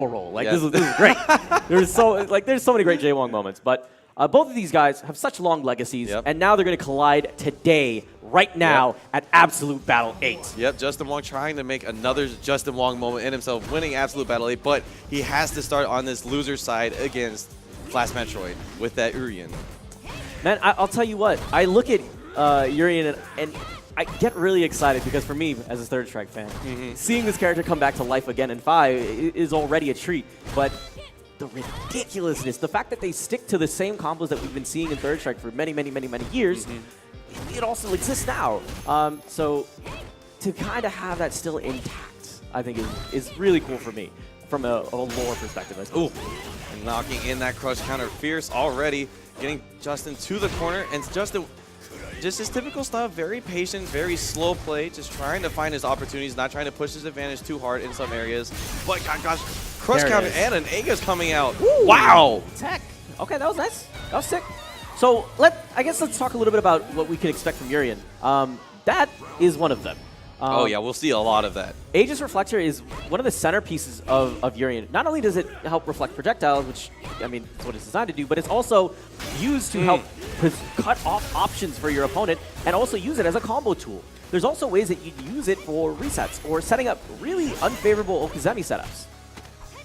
roll. Like this is great. There's so many great JWong moments, but both of these guys have such long legacies, and now they're going to collide today, right now, at Absolute Battle 8. Yep, JWong trying to make another JWong moment in himself, winning Absolute Battle 8, but he has to start on this loser side against Flash Metroid with that Urien. Man, I'll tell you what, I look at Urien and I get really excited because for me, as a Third Strike fan, seeing this character come back to life again in 5 is already a treat, but the ridiculousness, the fact that they stick to the same combos that we've been seeing in Third Strike for many, many, many, many years, it also exists now. So to kind of have that still intact, I think is really cool for me from a lore perspective. Ooh, and knocking in that crush counter fierce already, getting Justin to the corner, and Justin, just his typical stuff, very patient, very slow play, just trying to find his opportunities, not trying to push his advantage too hard in some areas. But gosh, crush counter and an Aegis coming out. Ooh, wow! Tech. Okay, that was nice. That was sick. So I guess let's talk a little bit about what we can expect from Urien. That is one of them. Oh yeah, we'll see a lot of that. Aegis Reflector is one of the centerpieces of Urien. Not only does it help reflect projectiles, which, I mean, it's what it's designed to do, but it's also used to help cut off options for your opponent and also use it as a combo tool. There's also ways that you'd use it for resets or setting up really unfavorable Okuzemi setups.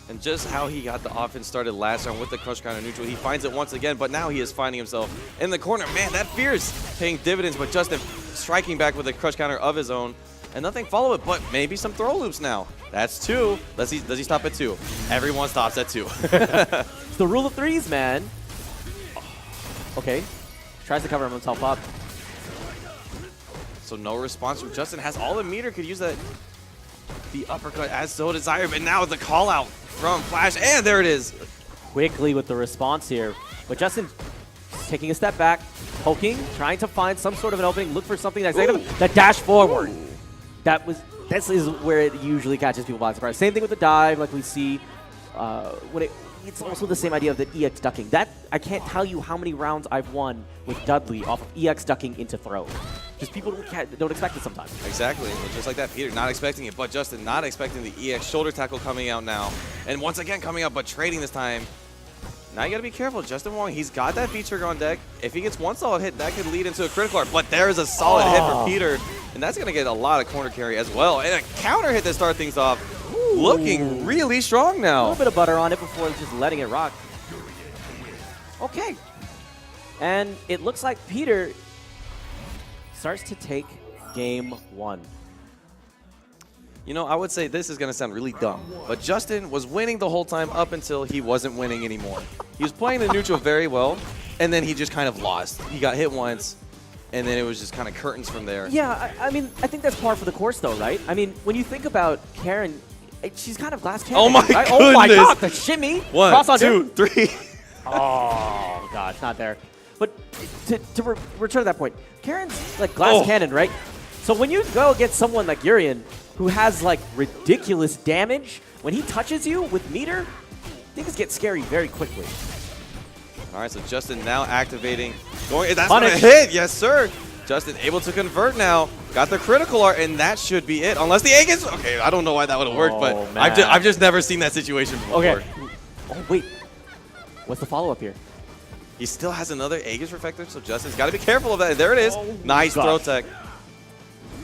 And just how he got the offense started last round with the crush counter neutral, he finds it once again, but now he is finding himself in the corner. Man, that fear's paying dividends, but Justin striking back with a crush counter of his own. And nothing follow it, but maybe some throw loops now. That's 2. Does he stop at 2? Everyone stops at 2. It's the rule of 3s, man. Okay. Tries to cover himself up. So no response from Justin. Has all the meter, could use that. The uppercut as so desired, but now the call out from Flash, and there it is. Quickly with the response here. But Justin taking a step back, poking, trying to find some sort of an opening, look for something that's negative. The dash forward. This is where it usually catches people by surprise. Same thing with the dive, like we see when it's also the same idea of the EX ducking. That I can't tell you how many rounds I've won with Dudley off of EX ducking into throw. Just people don't expect it sometimes. Exactly, just like that, Peter not expecting it, but Justin not expecting the EX shoulder tackle coming out now, and once again coming out, but trading this time. Now you gotta be careful, JWong, he's got that V-trigger on deck. If he gets one solid hit, that could lead into a critical art, but there's a solid hit for Peter, and that's gonna get a lot of corner carry as well. And a counter hit to start things off, looking really strong now. A little bit of butter on it before just letting it rock. Okay. And it looks like Peter starts to take game 1. You know, I would say this is going to sound really dumb, but Justin was winning the whole time up until he wasn't winning anymore. He was playing the neutral very well, and then he just kind of lost. He got hit once, and then it was just kind of curtains from there. Yeah, I mean, I think that's par for the course, though, right? I mean, when you think about Karin, she's kind of glass cannon. Oh, my right? goodness. Oh, my God, the shimmy. 1, 2, 3. Oh, God, it's not there. But to return to that point, Karin's like glass cannon, right? So when you go against someone like Urien, who has like ridiculous damage, when he touches you with meter, things get scary very quickly. All right, so Justin now activating. That's going to hit. Yes, sir. Justin able to convert now. Got the critical art, and that should be it. Unless the Aegis. Okay, I don't know why that would have worked, but I've just never seen that situation before. Okay. Oh, wait. What's the follow-up here? He still has another Aegis Reflector, so Justin's got to be careful of that. There it is. Nice throw tech.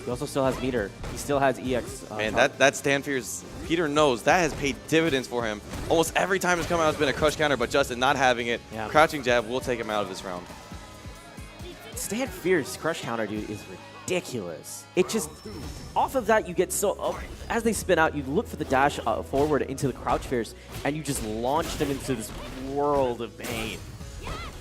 He also still has meter. He still has EX. Man, that stand fears, Peter knows that has paid dividends for him. Almost every time it's come out, it's been a crush counter, but Justin not having it. Yeah. Crouching jab will take him out of this round. Stand fierce crush counter, dude, is ridiculous. It just, off of that, you get so, as they spin out, you look for the dash forward into the crouch fierce, and you just launch them into this world of pain.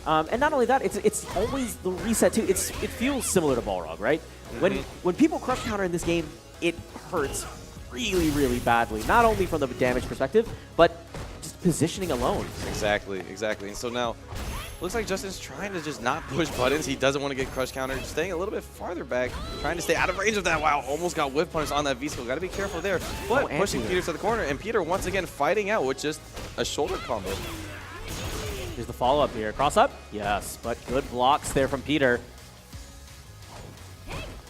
And not only that, it's always the reset too. It feels similar to Balrog, right? When people crush counter in this game, it hurts really, really badly. Not only from the damage perspective, but just positioning alone. Exactly. And so now, looks like Justin's trying to just not push buttons. He doesn't want to get crush counter, staying a little bit farther back, trying to stay out of range of that. Wow, almost got whiff punish on that V-skill. Got to be careful there. But pushing Peter to the corner, and Peter once again fighting out with just a shoulder combo. Here's the follow-up here. Cross up? Yes, but good blocks there from Peter.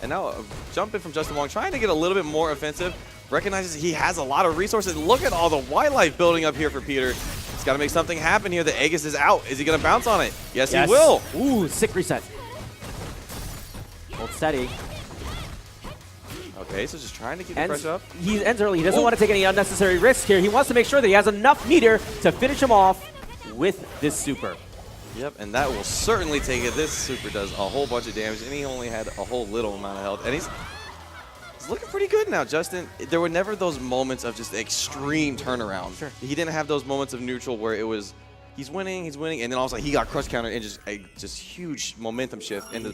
And now jumping from JWong, trying to get a little bit more offensive, recognizes he has a lot of resources. Look at all the wildlife building up here for Peter. He's got to make something happen here. The Aegis is out. Is he going to bounce on it? Yes, he will. Ooh, sick reset. Hold steady. Okay, so just trying to keep the pressure up. He ends early. He doesn't want to take any unnecessary risks here. He wants to make sure that he has enough meter to finish him off with this super. Yep, and that will certainly take it. This super does a whole bunch of damage, and he only had a whole little amount of health. And he's looking pretty good now, Justin. There were never those moments of just extreme turnaround. Sure. He didn't have those moments of neutral where it was he's winning, and then all of a sudden he got crush counter and just huge momentum shift in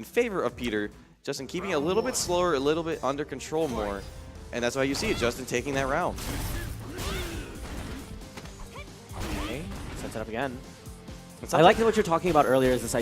favor of Peter. Justin keeping it a little bit slower, a little bit under control more, and that's why you see it. Justin taking that round. Okay, sets it up again. I like what you're talking about earlier is this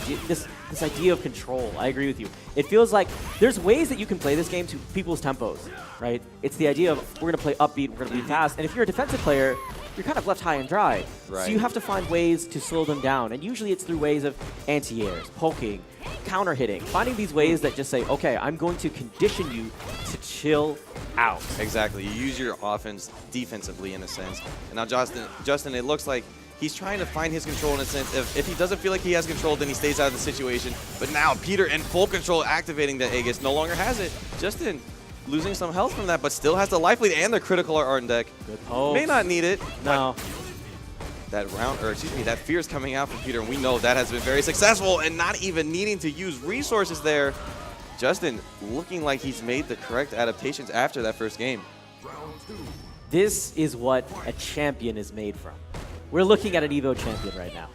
idea of control. I agree with you. It feels like there's ways that you can play this game to people's tempos, right? It's the idea of we're going to play upbeat, we're going to be fast, and if you're a defensive player, you're kind of left high and dry. Right. So you have to find ways to slow them down, and usually it's through ways of anti-airs, poking, counter hitting, finding these ways that just say, okay, I'm going to condition you to chill out. Exactly. You use your offense defensively in a sense. And now Justin, it looks like he's trying to find his control in a sense. If he doesn't feel like he has control, then he stays out of the situation. But now Peter in full control activating the Aegis no longer has it. Justin losing some health from that, but still has the life lead and the critical art on deck. Good pose. May not need it. No. That fear is coming out from Peter, and we know that has been very successful, and not even needing to use resources there. Justin looking like he's made the correct adaptations after that first game. This is what a champion is made from. We're looking at an EVO champion right now.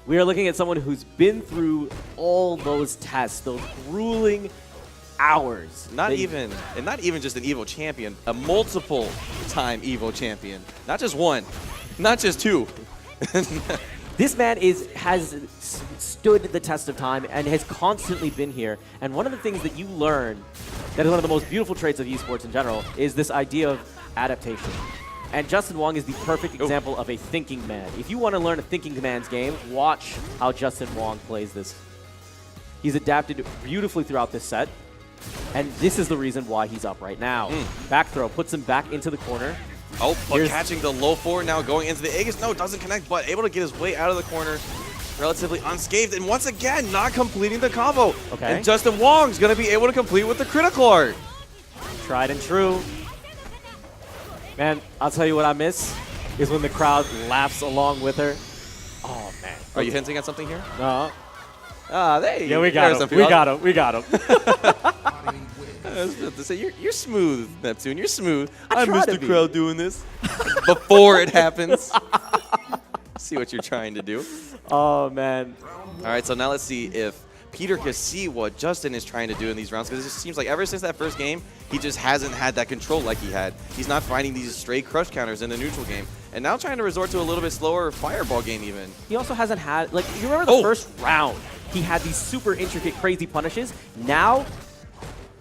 We are looking at someone who's been through all those tests, those grueling hours. Not even just an EVO champion, a multiple-time EVO champion. Not just one, not just two. This man has stood the test of time and has constantly been here. And one of the things that you learn, that is one of the most beautiful traits of esports in general, is this idea of adaptation. And JWong is the perfect example of a thinking man. If you want to learn a thinking man's game, watch how JWong plays this. He's adapted beautifully throughout this set. And this is the reason why he's up right now. Back throw puts him back into the corner. Oh, but catching the low forward now, going into the Aegis. No, doesn't connect, but able to get his way out of the corner relatively unscathed. And once again, not completing the combo. Okay. And JWong's going to be able to complete with the critical art. Tried and true. Man, I'll tell you what I miss is when the crowd laughs along with her. Oh, man. Are you hinting at something here? No. There you Yeah, we got him. We got him. I was about to say, you're smooth, Neptune. You're smooth. I miss try the to be. crowd doing this before it happens. See what you're trying to do. Oh, man. All right, so now let's see if Peter can see what Justin is trying to do in these rounds, because it just seems like ever since that first game, he just hasn't had that control like he had. He's not finding these stray crush counters in the neutral game, and now trying to resort to a little bit slower fireball game even. He also hasn't had, like, you remember the first round? He had these super intricate, crazy punishes. Now,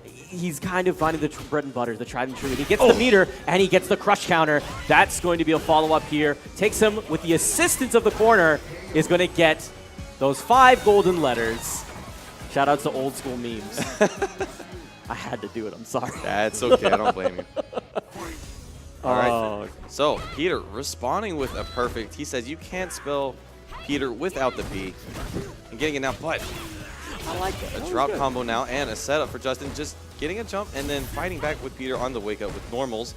he's kind of finding the bread and butter, the tried and true. He gets the meter, and he gets the crush counter. That's going to be a follow-up here. Takes him with the assistance of the corner, is going to get those 5 golden letters. Shout out to old school memes. I had to do it. I'm sorry. That's okay. I don't blame you. All right. Oh. So Peter responding with a perfect. He says you can't spell Peter without the P. And getting it now, but I like that. a drop combo now and a setup for Justin. Just getting a jump and then fighting back with Peter on the wake up with normals.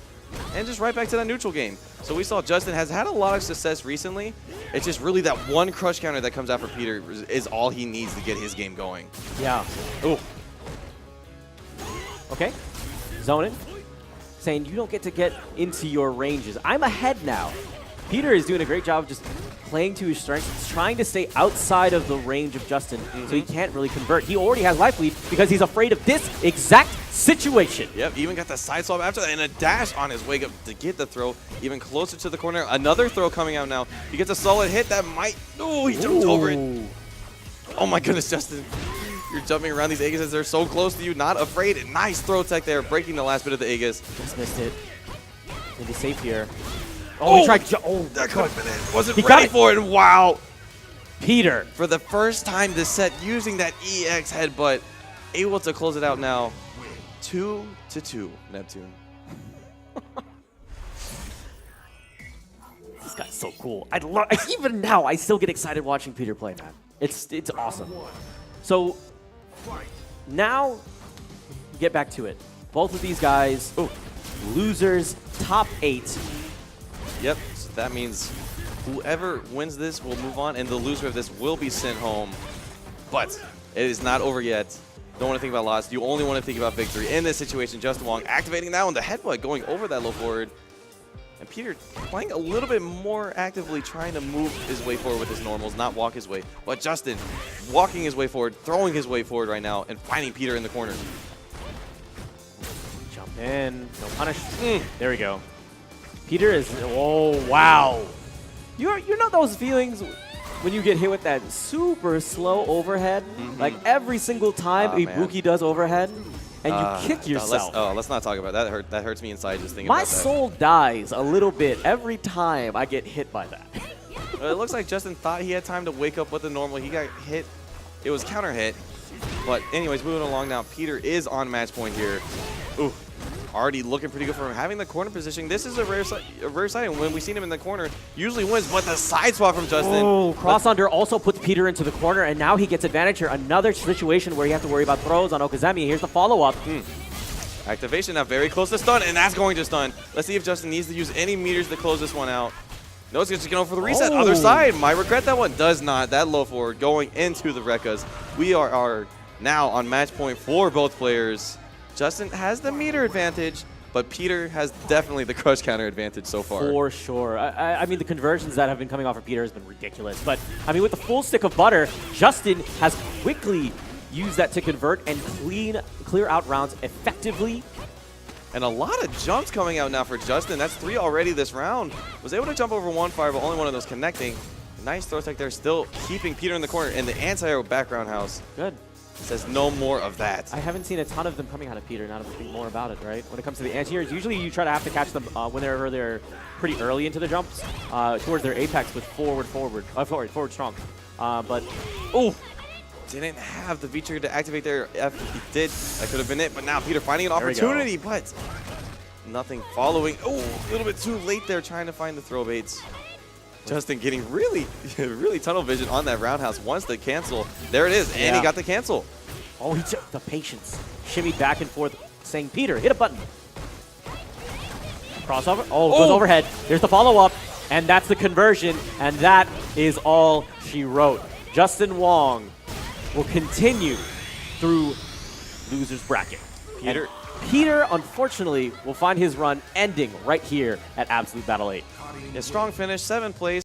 And just right back to that neutral game. So we saw Justin has had a lot of success recently. It's just really that one crush counter that comes out for Peter is all he needs to get his game going. Yeah. Oh. Okay. Zone it. Saying you don't get to get into your ranges. I'm ahead now. Peter is doing a great job of just playing to his strengths, trying to stay outside of the range of Justin, so he can't really convert. He already has life lead because he's afraid of this exact situation. Yep, even got the side swap after that and a dash on his wake up to get the throw even closer to the corner. Another throw coming out now. He gets a solid hit that might... Oh, he jumped over it. Oh my goodness, Justin. You're jumping around these Aegis as they're so close to you, not afraid. Nice throw tech there, breaking the last bit of the Aegis. Just missed it. Gonna be safe here. Oh, he tried to that could have been it. Wasn't He ready got it. for it, and wow. Peter. For the first time this set, using that EX headbutt, able to close it out now. 2-2, Neptune. This guy's so cool. I love. Even now, I still get excited watching Peter play, man. It's awesome. So now, get back to it. Both of these guys, losers, top 8. Yep, so that means whoever wins this will move on, and the loser of this will be sent home. But it is not over yet. Don't want to think about loss. You only want to think about victory. In this situation, JWong activating that one, the headbutt going over that low forward. And Peter playing a little bit more actively, trying to move his way forward with his normals, not walk his way. But Justin walking his way forward, throwing his way forward right now, and finding Peter in the corner. Jump in, no punish. There we go. Peter is, oh, wow. You know those feelings when you get hit with that super slow overhead? Like every single time Ibuki does overhead, and you kick yourself. Let's not talk about that. That hurts me inside just thinking My about that. soul dies a little bit every time I get hit by that. It looks like Justin thought he had time to wake up with the normal. He got hit. It was counter hit. But anyways, moving along now. Peter is on match point here. Ooh. Already looking pretty good for him. Having the corner position, this is a rare sighting. When we've seen him in the corner, usually wins, but the side swap from Justin. Oh, cross under also puts Peter into the corner, and now he gets advantage here. Another situation where you have to worry about throws on Okazemi. Here's the follow-up. Activation now very close to stun, and that's going to stun. Let's see if Justin needs to use any meters to close this one out. No, it's just going for the reset. Other side, might regret that one. Does not. That low forward going into the Rekkas. We are now on match point for both players. Justin has the meter advantage, but Peter has definitely the crush counter advantage so far. For sure. I mean, the conversions that have been coming off of Peter has been ridiculous. But, I mean, with the full stick of butter, Justin has quickly used that to convert and clear out rounds effectively. And a lot of jumps coming out now for Justin. That's 3 already this round. Was able to jump over one fire, but only one of those connecting. Nice throw tech there, still keeping Peter in the corner. And the anti-aero background house. Good. Says no more of that. I haven't seen a ton of them coming out of Peter, now that I think more about it, right? When it comes to the anti-airs, usually you try to have to catch them whenever they're pretty early into the jumps, towards their apex with forward strong. But, didn't have the V trigger to activate there. If he did, that could have been it. But now Peter finding an opportunity, but nothing following. Oh, a little bit too late there trying to find the throw baits. Justin getting really, really tunnel vision on that roundhouse. Wants the cancel. There it is, and he got the cancel. Oh, he took the patience. Shimmy back and forth, saying, Peter, hit a button. Crossover. Oh, goes overhead. There's the follow-up, and that's the conversion, and that is all she wrote. Justin Wong will continue through loser's bracket. Peter, unfortunately, will find his run ending right here at Absolute Battle 8. A strong finish, 7th place.